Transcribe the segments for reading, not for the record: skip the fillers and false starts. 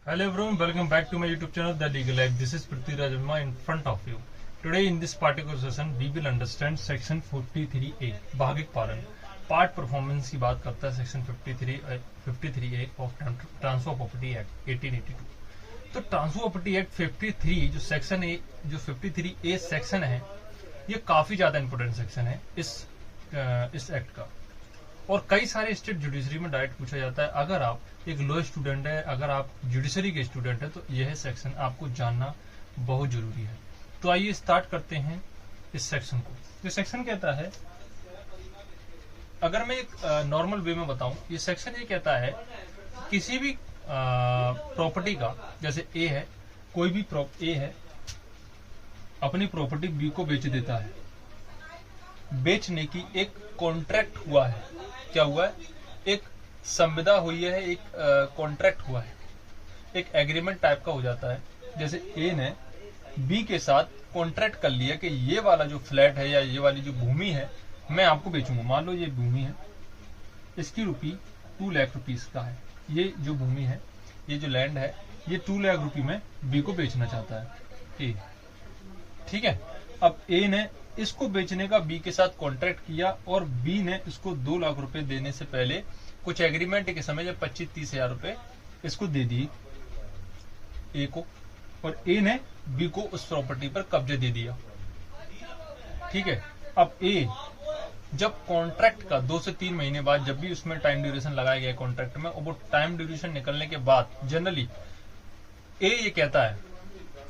Hello everyone, welcome back to my YouTube channel The Legal Life. This is Prithviraj Verma in front of you. Today in this particular session we will understand section 43A भागिक पालन part performance की बात करता है section 53A of transfer property act 1882। तो transfer property act 53 जो section A जो 53A section है ये काफी ज्यादा इंपोर्टेंट सेक्शन है इस एक्ट का, और कई सारे स्टेट जुडिशरी में डायरेक्ट पूछा जाता है। अगर आप एक लॉ स्टूडेंट है, अगर आप जुडिशरी के स्टूडेंट है, तो यह सेक्शन आपको जानना बहुत जरूरी है। तो आइए स्टार्ट करते हैं इस सेक्शन को। ये सेक्शन कहता है, अगर मैं एक नॉर्मल वे में बताऊं, ये सेक्शन ये कहता है किसी भी प्रॉपर्टी का, जैसे ए है, कोई भी ए है अपनी प्रॉपर्टी बी को बेच देता है, बेचने की एक कॉन्ट्रैक्ट हुआ है, क्या हुआ है, एक संविदा हुई है, एक कॉन्ट्रैक्ट हुआ है, एक एग्रीमेंट टाइप का हो जाता है। जैसे ए ने बी के साथ कॉन्ट्रैक्ट कर लिया कि ये वाला जो फ्लैट है या ये वाली जो भूमि है मैं आपको बेचूंगा। मान लो ये भूमि है, इसकी रुपी 2 लाख रुपीस का है, ये जो भूमि है, ये जो लैंड है, ये 2 लाख रुपए में बी को बेचना चाहता है ए, ठीक है। अब ए ने इसको बेचने का बी के साथ कॉन्ट्रैक्ट किया और बी ने इसको 2 लाख रुपए देने से पहले कुछ एग्रीमेंट के समय जब 25-30 हजार रुपए इसको दे दिए ए को, और ए ने बी को उस प्रॉपर्टी पर कब्जे दे दिया, ठीक है। अब ए जब कॉन्ट्रैक्ट का 2 से 3 महीने बाद, जब भी उसमें टाइम ड्यूरेशन लगाया गया कॉन्ट्रैक्ट में, और वो टाइम ड्यूरेशन निकलने के बाद जनरली ए ये कहता है,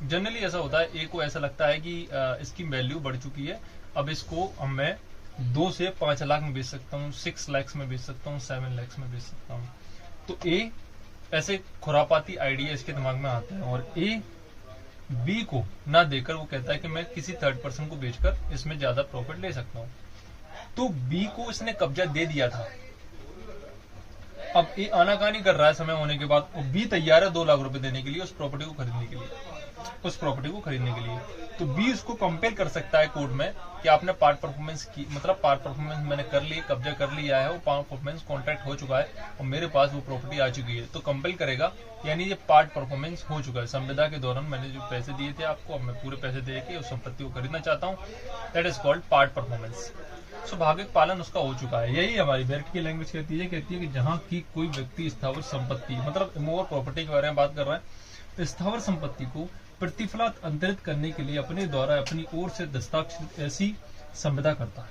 जनरली ऐसा होता है, ए को ऐसा लगता है कि इसकी वैल्यू बढ़ चुकी है, अब इसको अब मैं 2 से 5 लाख में बेच सकता हूँ, 6 लाख में बेच सकता हूँ, 7 लाख में बेच सकता हूँ। तो ए ऐसे खुरापाती आइडिया इसके दिमाग में आते हैं, और ए बी को ना देकर वो कहता है कि मैं किसी थर्ड पर्सन को बेचकर इसमें ज्यादा प्रॉफिट ले सकता हूँ। तो बी को इसने कब्जा दे दिया था। अब ए आनाकानी कर रहा है समय होने के बाद, और बी तैयार है 2 लाख रुपए देने के लिए उस प्रॉपर्टी को खरीदने के लिए, तो बी उसको कंपेल कर सकता है कोर्ट में कि आपने पार्ट परफॉर्मेंस की, मतलब पार्ट परफॉर्मेंस मैंने कर ली, कब्जा कर लिया है, वो पार्ट परफॉर्मेंस कॉन्ट्रैक्ट हो चुका है और मेरे पास वो प्रॉपर्टी आ चुकी है, तो कंपेल करेगा, यानी ये पार्ट परफॉर्मेंस हो चुका है। संविदा के दौरान मैंने जो पैसे दिए थे आपको, अब मैं पूरे पैसे दे के उस संपत्ति को खरीदना चाहता हूँ, that is called part performance. So भागिक पालन उसका हो चुका है। यही हमारी बैठ की लैंग्वेज कहती है कि जहां की कोई व्यक्ति स्थावर संपत्ति, मतलब इमूवेबल प्रॉपर्टी के बारे में बात कर रहा है, स्थावर संपत्ति को प्रतिफलात अंतरित करने के लिए अपने द्वारा अपनी ओर से दस्ताक्षरित ऐसी संविदा करता है।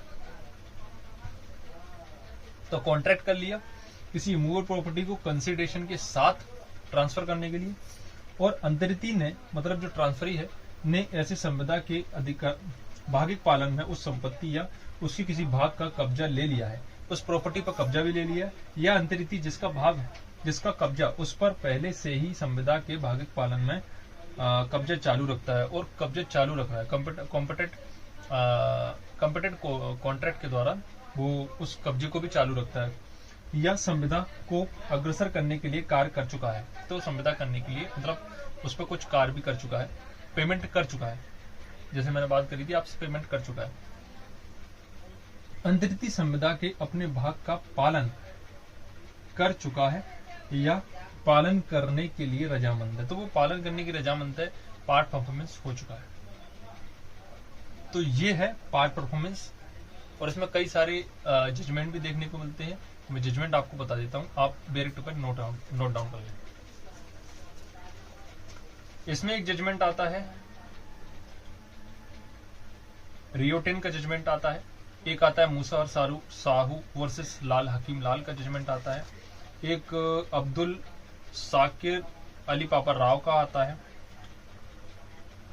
तो कॉन्ट्रैक्ट कर लिया किसी इमूवेबल प्रॉपर्टी को कंसिडरेशन के साथ ट्रांसफर करने के लिए, और अंतरिती ने, मतलब जो ट्रांसफरी है, ने ऐसे संविदा के अधिकार भागिक पालन में उस संपत्ति या उसके किसी भाग का कब्जा ले लिया है, उस प्रॉपर्टी पर कब्जा भी ले लिया, या अंतरिती जिसका भाग है, जिसका कब्जा उस पर पहले से ही संविदा के भागिक पालन में कब्जा चालू रखता है, और कब्जा चालू रख रहा है कॉम्पिटेंट कॉन्ट्रैक्ट के द्वारा वो उस कब्जे को भी चालू रखता है, या संविदा को अग्रसर करने के लिए कार्य कर चुका है। तो संविदा करने के लिए मतलब उस पर कुछ कार्य भी कर चुका है, पेमेंट कर चुका है, जैसे मैंने बात करी थी आपसे, पेमेंट कर चुका है। अंतरिती संविदा के अपने भाग का पालन कर चुका है या पालन करने के लिए रजामंद है, तो वो पालन करने की रजामंद है, पार्ट परफॉर्मेंस हो चुका है। तो ये है पार्ट परफॉर्मेंस, और इसमें कई सारे जजमेंट भी देखने को मिलते हैं। मैं जजमेंट आपको बता देता हूं, आप डायरेक्ट पर नोट डाउन कर लें। इसमें एक जजमेंट आता है, रियोटेन का जजमेंट आता है, एक आता है मूसा और साहू वर्सेस लाल हकीम लाल का जजमेंट आता है, एक अब्दुल साकिर अली पापा राव का आता है,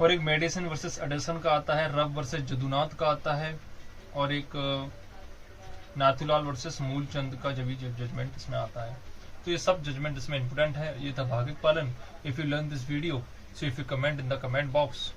और एक मेडिसन वर्सेस एडल्सन का आता है, रब वर्सेस जदुनाथ का आता है, और एक नाथुलाल वर्सेस मूलचंद का जजमेंट इसमें आता है। तो ये सब जजमेंट इसमें इंपोर्टेंट है। ये था भागिक पालन। If you learn this video, so if you comment in the comment box